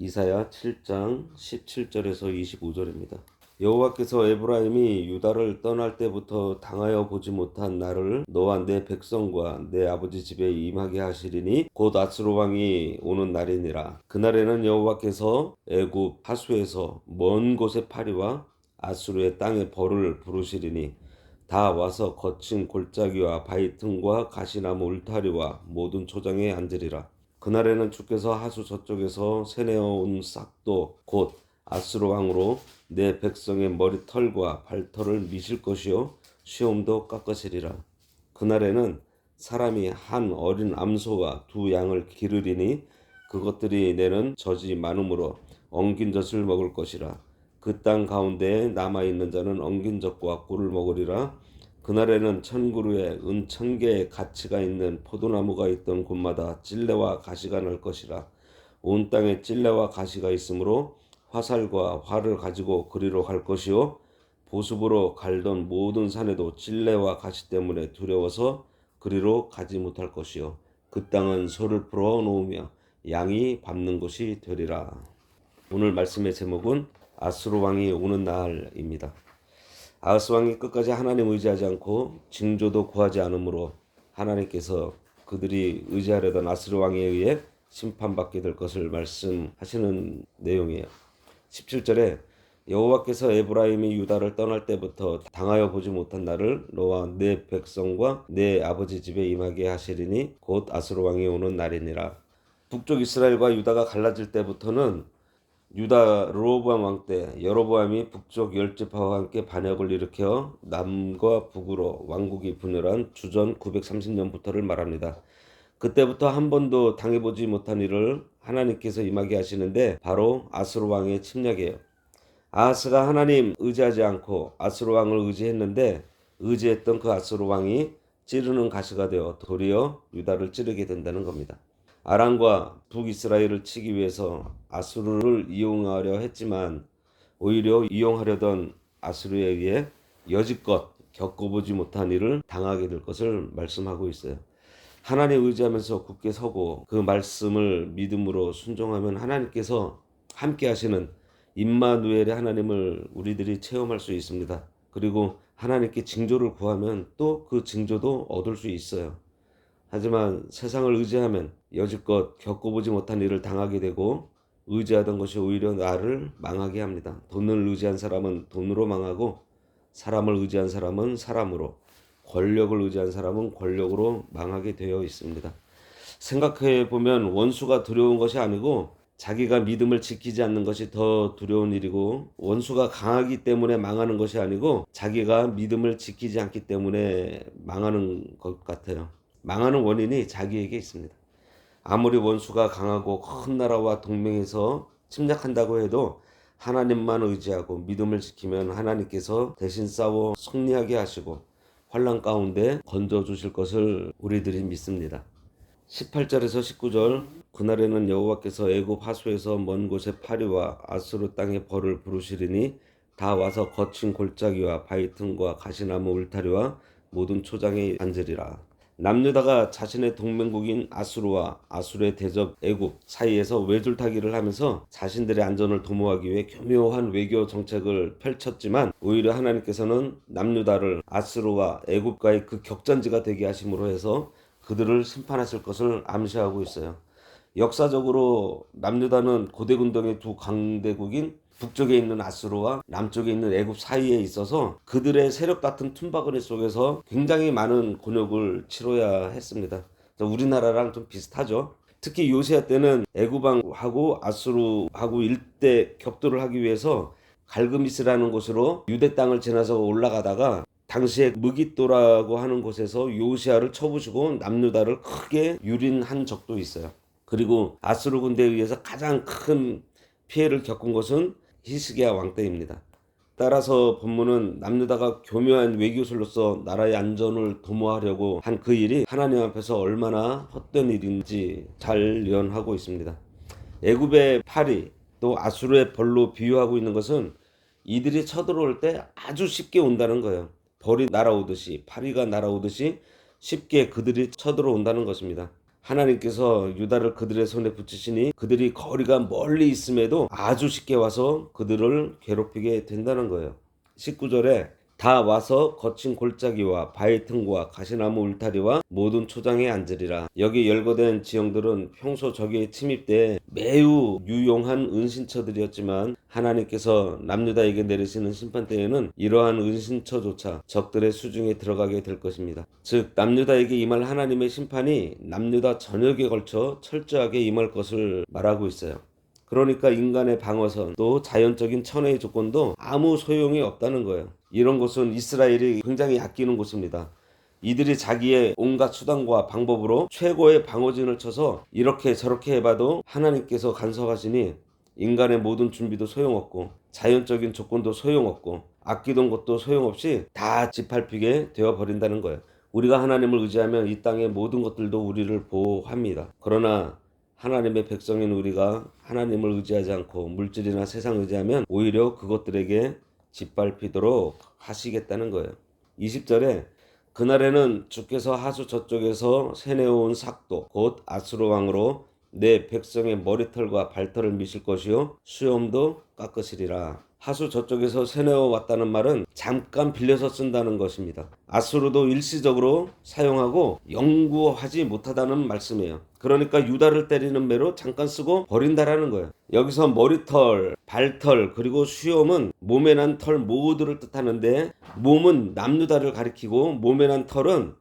이사야 7장 17절에서 25절입니다. 여호와께서 에브라임이 유다를 떠날 때부터 당하여 보지 못한 나를 너와 내 백성과 내 아버지 집에 임하게 하시리니 곧 아수르 왕이 오는 날이니라. 그날에는 여호와께서 애굽 하수에서 먼 곳의 파리와 아수르의 땅에 벌을 부르시리니 다 와서 거친 골짜기와 바위 틈과 가시나무 울타리와 모든 초장에 앉으리라. 그날에는 주께서 하수 저쪽에서 새내어 온 싹도 곧 아수르 왕으로 내 백성의 머리털과 발털을 미실 것이요 시험도 깎으시리라. 그날에는 사람이 한 어린 암소와 두 양을 기르리니 그것들이 내는 젖이 많으므로 엉긴 젖을 먹을 것이라. 그 땅 가운데에 남아있는 자는 엉긴 젖과 꿀을 먹으리라. 그날에는 천그루에 은 1000개의 가치가 있는 포도나무가 있던 곳마다 찔레와 가시가 날 것이라. 온 땅에 찔레와 가시가 있으므로 화살과 활을 가지고 그리로 갈 것이요 보습으로 갈던 모든 산에도 찔레와 가시 때문에 두려워서 그리로 가지 못할 것이요 그 땅은 소를 풀어 놓으며 양이 밟는 곳이 되리라. 오늘 말씀의 제목은 아수르 왕이 오는 날입니다. 아하스 왕이 끝까지 하나님 의지하지 않고 징조도 구하지 않으므로 하나님께서 그들이 의지하려던 아수르 왕에 의해 심판받게 될 것을 말씀하시는 내용이에요. 17절에 여호와께서 에브라임이 유다를 떠날 때부터 당하여 보지 못한 나를 너와 내 백성과 내 아버지 집에 임하게 하시리니 곧 아수르 왕이 오는 날이니라. 북쪽 이스라엘과 유다가 갈라질 때부터는 유다 르호보암 왕 때 여로보암이 북쪽 열지파와 함께 반역을 일으켜 남과 북으로 왕국이 분열한 주전 930년부터를 말합니다. 그때부터 한 번도 당해보지 못한 일을 하나님께서 임하게 하시는데 바로 아수르 왕의 침략이에요. 아하스가 하나님 의지하지 않고 아수르 왕을 의지했는데 의지했던 그 아수르 왕이 찌르는 가시가 되어 도리어 유다를 찌르게 된다는 겁니다. 아람과 북이스라엘을 치기 위해서 아수르를 이용하려 했지만 오히려 이용하려던 아수르에 의해 여지껏 겪어보지 못한 일을 당하게 될 것을 말씀하고 있어요. 하나님 의지하면서 굳게 서고 그 말씀을 믿음으로 순종하면 하나님께서 함께 하시는 임마누엘의 하나님을 우리들이 체험할 수 있습니다. 그리고 하나님께 징조를 구하면 또 그 징조도 얻을 수 있어요. 하지만 세상을 의지하면 여지껏 겪어보지 못한 일을 당하게 되고 의지하던 것이 오히려 나를 망하게 합니다. 돈을 의지한 사람은 돈으로 망하고 사람을 의지한 사람은 사람으로, 권력을 의지한 사람은 권력으로 망하게 되어 있습니다. 생각해 보면 원수가 두려운 것이 아니고 자기가 믿음을 지키지 않는 것이 더 두려운 일이고, 원수가 강하기 때문에 망하는 것이 아니고 자기가 믿음을 지키지 않기 때문에 망하는 것 같아요. 망하는 원인이 자기에게 있습니다. 아무리 원수가 강하고 큰 나라와 동맹해서 침략한다고 해도 하나님만 의지하고 믿음을 지키면 하나님께서 대신 싸워 승리하게 하시고 환난 가운데 건져주실 것을 우리들이 믿습니다. 18절에서 19절 그날에는 여호와께서 애굽 하수에서 먼 곳의 파리와 아수르 땅의 벌을 부르시리니 다 와서 거친 골짜기와 바위 틈과 가시나무 울타리와 모든 초장에 앉으리라. 남유다가 자신의 동맹국인 아수르와 아수르의 대적 애굽 사이에서 외줄타기를 하면서 자신들의 안전을 도모하기 위해 교묘한 외교 정책을 펼쳤지만 오히려 하나님께서는 남유다를 아수르와 애굽과의 그 격전지가 되게 하심으로 해서 그들을 심판하실 것을 암시하고 있어요. 역사적으로 남유다는 고대 군동의 두 강대국인 북쪽에 있는 아수르와 남쪽에 있는 애굽 사이에 있어서 그들의 세력 같은 tum바거리 속에서 굉장히 많은 곤욕을 치러야 했습니다. 우리나라랑 좀 비슷하죠. 특히 요시야 때는 애굽하고 아수르하고 일대 격돌을 하기 위해서 갈그미스라는 곳으로 유대 땅을 지나서 올라가다가 당시에 무깃도라고 하는 곳에서 요시야를 쳐부시고 남유다를 크게 유린한 적도 있어요. 그리고 아수르 군대에 의해서 가장 큰 피해를 겪은 것은 히스기야 왕 때입니다. 따라서 본문은 남유다가 교묘한 외교술로서 나라의 안전을 도모하려고 한 그 일이 하나님 앞에서 얼마나 헛된 일인지 잘 예언하고 있습니다. 애굽의 팔이 또 아수르의 벌로 비유하고 있는 것은 이들이 쳐들어올 때 아주 쉽게 온다는 거예요. 벌이 날아오듯이 파리가 날아오듯이 쉽게 그들이 쳐들어온다는 것입니다. 하나님께서 유다를 그들의 손에 붙이시니 그들이 거리가 멀리 있음에도 아주 쉽게 와서 그들을 괴롭히게 된다는 거예요. 19절에 다 와서 거친 골짜기와 바위 틈과 가시나무 울타리와 모든 초장에 앉으리라. 여기 열거된 지형들은 평소 적의 침입 때 매우 유용한 은신처들이었지만 하나님께서 남유다에게 내리시는 심판 때에는 이러한 은신처조차 적들의 수중에 들어가게 될 것입니다. 즉 남유다에게 임할 하나님의 심판이 남유다 전역에 걸쳐 철저하게 임할 것을 말하고 있어요. 그러니까 인간의 방어선 또 자연적인 천혜의 조건도 아무 소용이 없다는 거예요. 이런 곳은 이스라엘이 굉장히 아끼는 곳입니다. 이들이 자기의 온갖 수단과 방법으로 최고의 방어진을 쳐서 이렇게 저렇게 해봐도 하나님께서 간섭하시니 인간의 모든 준비도 소용없고 자연적인 조건도 소용없고 아끼던 것도 소용없이 다 짓밟히게 되어버린다는 거예요. 우리가 하나님을 의지하면 이 땅의 모든 것들도 우리를 보호합니다. 그러나 하나님의 백성인 우리가 하나님을 의지하지 않고 물질이나 세상을 의지하면 오히려 그것들에게 짓밟히도록 하시겠다는 거예요. 20절에 그날에는 주께서 하수 저쪽에서 세내어온 삭도 곧 아수르 왕으로 내 백성의 머리털과 발털을 미실 것이요 수염도 깎으시리라. 하수 저쪽에서 세내어 왔다는 말은 잠깐 빌려서 쓴다는 것입니다. 아수르도 일시적으로 사용하고 영구하지 못하다는 말씀이에요. 그러니까 유다를 때리는 매로 잠깐 쓰고 버린다라는 거예요. 여기서 머리털, 발털 그리고 수염은 몸에 난 털 모두를 뜻하는데 몸은 남유다를 가리키고 몸에 난 털은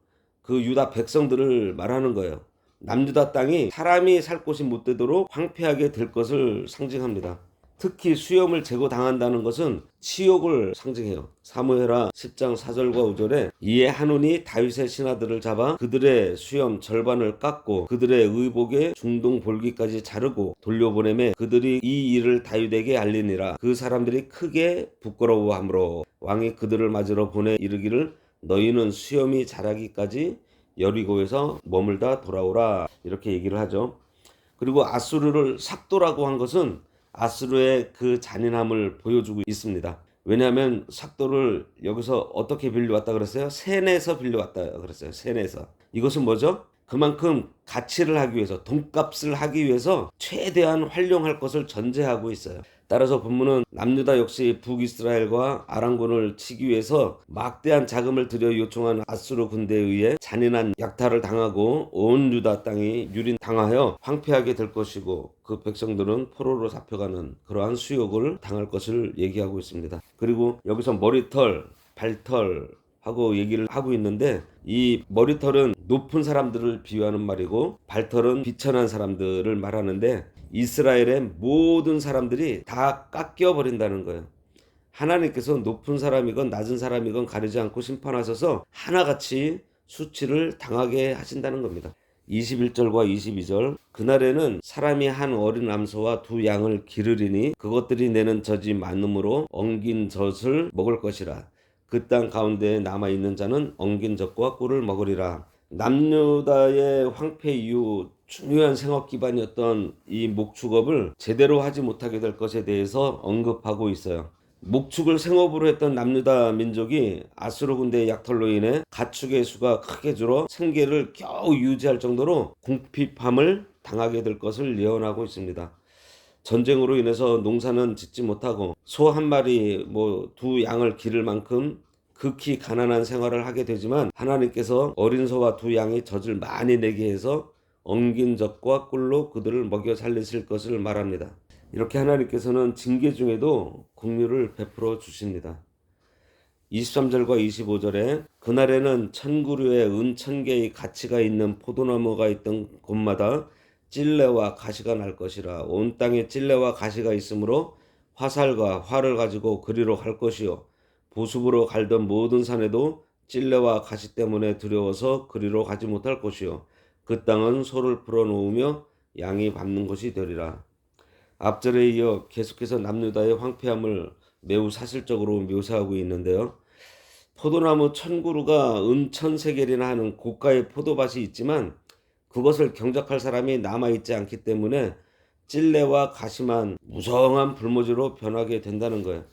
그 유다 백성들을 말하는 거예요. 남유다 땅이 사람이 살 곳이 못 되도록 황폐하게 될 것을 상징합니다. 특히 수염을 제거당한다는 것은 치욕을 상징해요. 사무엘하 10장 4절과 5절에 이에 한온이 다윗의 신하들을 잡아 그들의 수염 절반을 깎고 그들의 의복의 중동 볼기까지 자르고 돌려보내매 그들이 이 일을 다윗에게 알리니라. 그 사람들이 크게 부끄러워하므로 왕이 그들을 맞으러 보내 이르기를 너희는 수염이 자라기까지 여리고에서 머물다 돌아오라. 이렇게 얘기를 하죠. 그리고 아수르를 삭도라고 한 것은 아수르의 그 잔인함을 보여주고 있습니다. 왜냐하면 삭도를 여기서 어떻게 빌려왔다 그랬어요? 세내에서 빌려왔다 그랬어요. 세내에서. 이것은 뭐죠? 그만큼 가치를 하기 위해서 돈값을 하기 위해서 최대한 활용할 것을 전제하고 있어요. 따라서 본문은 남유다 역시 북이스라엘과 아람군을 치기 위해서 막대한 자금을 들여 요청한 아수르 군대에 의해 잔인한 약탈을 당하고 온 유다 땅이 유린당하여 황폐하게 될 것이고 그 백성들은 포로로 잡혀가는 그러한 수욕을 당할 것을 얘기하고 있습니다. 그리고 여기서 머리털, 발털 하고 얘기를 하고 있는데 이 머리털은 높은 사람들을 비유하는 말이고 발털은 비천한 사람들을 말하는데 이스라엘의 모든 사람들이 다 깎여 버린다는 거예요. 하나님께서 높은 사람이건 낮은 사람이건 가리지 않고 심판하셔서 하나같이 수치를 당하게 하신다는 겁니다. 21절과 22절 그날에는 사람이 한 어린 암소와 두 양을 기르리니 그것들이 내는 젖이 많음으로 엉긴 젖을 먹을 것이라. 그 땅 가운데에 남아있는 자는 엉긴 젖과 꿀을 먹으리라. 남유다의 황폐 이후 중요한 생업 기반이었던 이 목축업을 제대로 하지 못하게 될 것에 대해서 언급하고 있어요. 목축을 생업으로 했던 남유다 민족이 아수르 군대의 약탈로 인해 가축의 수가 크게 줄어 생계를 겨우 유지할 정도로 궁핍함을 당하게 될 것을 예언하고 있습니다. 전쟁으로 인해서 농사는 짓지 못하고 소 한 마리 두 양을 기를 만큼 극히 가난한 생활을 하게 되지만 하나님께서 어린 소와 두 양이 젖을 많이 내게 해서 엉긴 젖과 꿀로 그들을 먹여 살리실 것을 말합니다. 이렇게 하나님께서는 징계 중에도 긍휼을 베풀어 주십니다. 23절과 25절에 그날에는 천구류의 은 1000개의 가치가 있는 포도나무가 있던 곳마다 찔레와 가시가 날 것이라. 온 땅에 찔레와 가시가 있으므로 화살과 활을 가지고 그리로 갈 것이요 보습으로 갈던 모든 산에도 찔레와 가시 때문에 두려워서 그리로 가지 못할 것이요 그 땅은 소를 풀어놓으며 양이 밟는 곳이 되리라. 앞절에 이어 계속해서 남유다의 황폐함을 매우 사실적으로 묘사하고 있는데요. 포도나무 1000그루가 은 1000세겔이나 하는 고가의 포도밭이 있지만 그것을 경작할 사람이 남아있지 않기 때문에 찔레와 가시만 무성한 불모지로 변하게 된다는 거예요.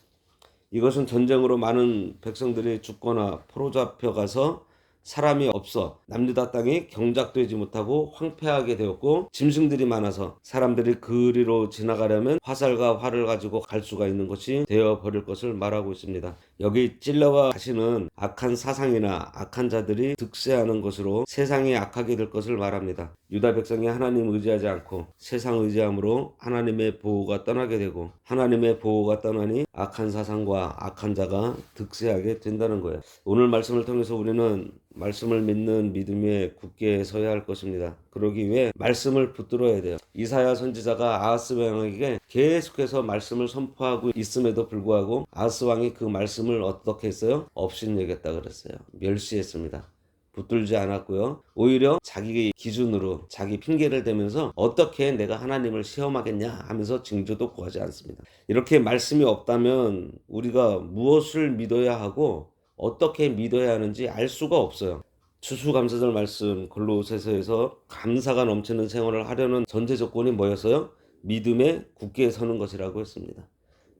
이것은 전쟁으로 많은 백성들이 죽거나 포로 잡혀가서 사람이 없어 남유다 땅이 경작되지 못하고 황폐하게 되었고 짐승들이 많아서 사람들이 그리로 지나가려면 화살과 활을 가지고 갈 수가 있는 것이 되어버릴 것을 말하고 있습니다. 여기 찔러와 가시는 악한 사상이나 악한 자들이 득세하는 것으로 세상이 악하게 될 것을 말합니다. 유다 백성이 하나님 의지하지 않고 세상 의지함으로 하나님의 보호가 떠나게 되고 하나님의 보호가 떠나니 악한 사상과 악한 자가 득세하게 된다는 거예요. 오늘 말씀을 통해서 우리는 말씀을 믿는 믿음에 굳게 서야 할 것입니다. 그러기 위해 말씀을 붙들어야 돼요. 이사야 선지자가 아하스 왕에게 계속해서 말씀을 선포하고 있음에도 불구하고 아하스 왕이 그 말씀을 어떻게 했어요? 업신여겼다 그랬어요. 멸시했습니다. 붙들지 않았고요. 오히려 자기 기준으로 자기 핑계를 대면서 어떻게 내가 하나님을 시험하겠냐 하면서 징조도 구하지 않습니다. 이렇게 말씀이 없다면 우리가 무엇을 믿어야 하고 어떻게 믿어야 하는지 알 수가 없어요. 추수감사절 말씀 골로새서에서 감사가 넘치는 생활을 하려는 전제 조건이 뭐였어요? 믿음에 굳게 서는 것이라고 했습니다.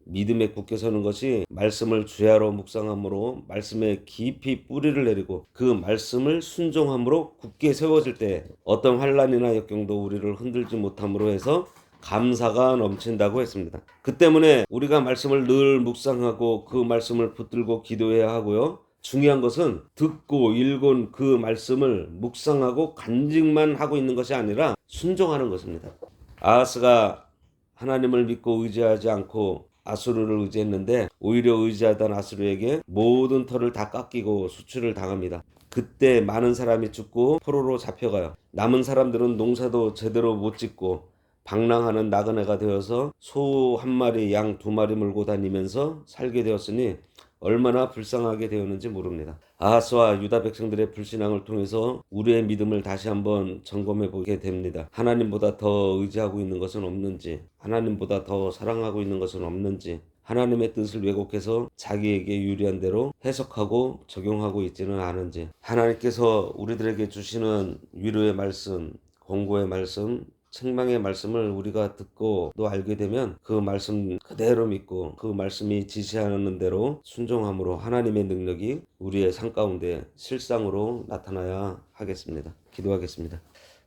믿음에 굳게 서는 것이 말씀을 주야로 묵상함으로 말씀에 깊이 뿌리를 내리고 그 말씀을 순종함으로 굳게 세워질 때 어떤 환난이나 역경도 우리를 흔들지 못함으로 해서 감사가 넘친다고 했습니다. 그 때문에 우리가 말씀을 늘 묵상하고 그 말씀을 붙들고 기도해야 하고요. 중요한 것은 듣고 읽은 그 말씀을 묵상하고 간직만 하고 있는 것이 아니라 순종하는 것입니다. 아하스가 하나님을 믿고 의지하지 않고 아수르를 의지했는데 오히려 의지하던 아수르에게 모든 터를 다 깎이고 수출을 당합니다. 그때 많은 사람이 죽고 포로로 잡혀가요. 남은 사람들은 농사도 제대로 못 짓고 방랑하는 나그네가 되어서 소 한 마리, 양 두 마리 몰고 다니면서 살게 되었으니 얼마나 불쌍하게 되었는지 모릅니다. 아하스와 유다 백성들의 불신앙을 통해서 우리의 믿음을 다시 한번 점검해 보게 됩니다. 하나님보다 더 의지하고 있는 것은 없는지, 하나님보다 더 사랑하고 있는 것은 없는지, 하나님의 뜻을 왜곡해서 자기에게 유리한 대로 해석하고 적용하고 있지는 않은지, 하나님께서 우리들에게 주시는 위로의 말씀, 권고의 말씀, 책망의 말씀을 우리가 듣고 또 알게 되면 그 말씀 그대로 믿고 그 말씀이 지시하는 대로 순종함으로 하나님의 능력이 우리의 삶 가운데 실상으로 나타나야 하겠습니다. 기도하겠습니다.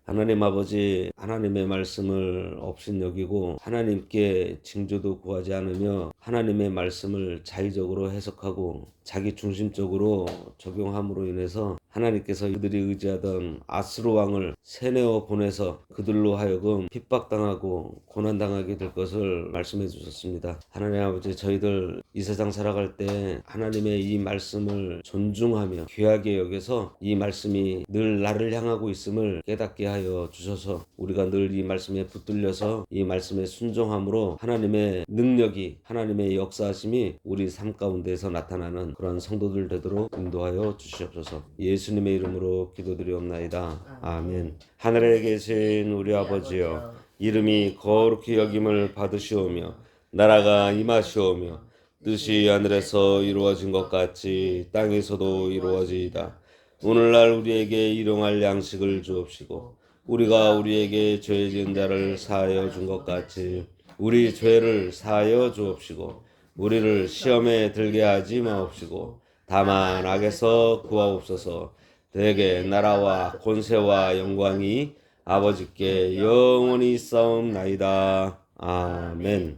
하나님 아버지, 하나님의 말씀을 업신여기고 하나님께 징조도 구하지 않으며 하나님의 말씀을 자의적으로 해석하고 자기 중심적으로 적용함으로 인해서 하나님께서 그들이 의지하던 아스루 왕을 세내어 보내서 그들로 하여금 핍박당하고 고난당하게 될 것을 말씀해 주셨습니다. 하나님 아버지, 저희들 이 세상 살아갈 때 하나님의 이 말씀을 존중하며 귀하게 여겨서 이 말씀이 늘 나를 향하고 있음을 깨닫게 하여 주셔서 우리가 늘 이 말씀에 붙들려서 이 말씀에 순종함으로 하나님의 능력이, 하나님의 역사하심이 우리 삶 가운데서 나타나는 그런 성도들 되도록 인도하여 주시옵소서. 예수님의 이름으로 기도드리옵나이다. 아멘. 하늘에 계신 우리 아버지여, 이름이 거룩히 여김을 받으시오며 나라가 임하시오며 뜻이 하늘에서 이루어진 것 같이 땅에서도 이루어지이다. 오늘날 우리에게 일용할 양식을 주옵시고 우리가 우리에게 죄 지은 자를 사하여 준 것 같이 우리 죄를 사하여 주옵시고 우리를 시험에 들게 하지 마옵시고 다만 악에서 구하옵소서. 대개 나라와 권세와 영광이 아버지께 영원히 있사옵나이다. 아멘.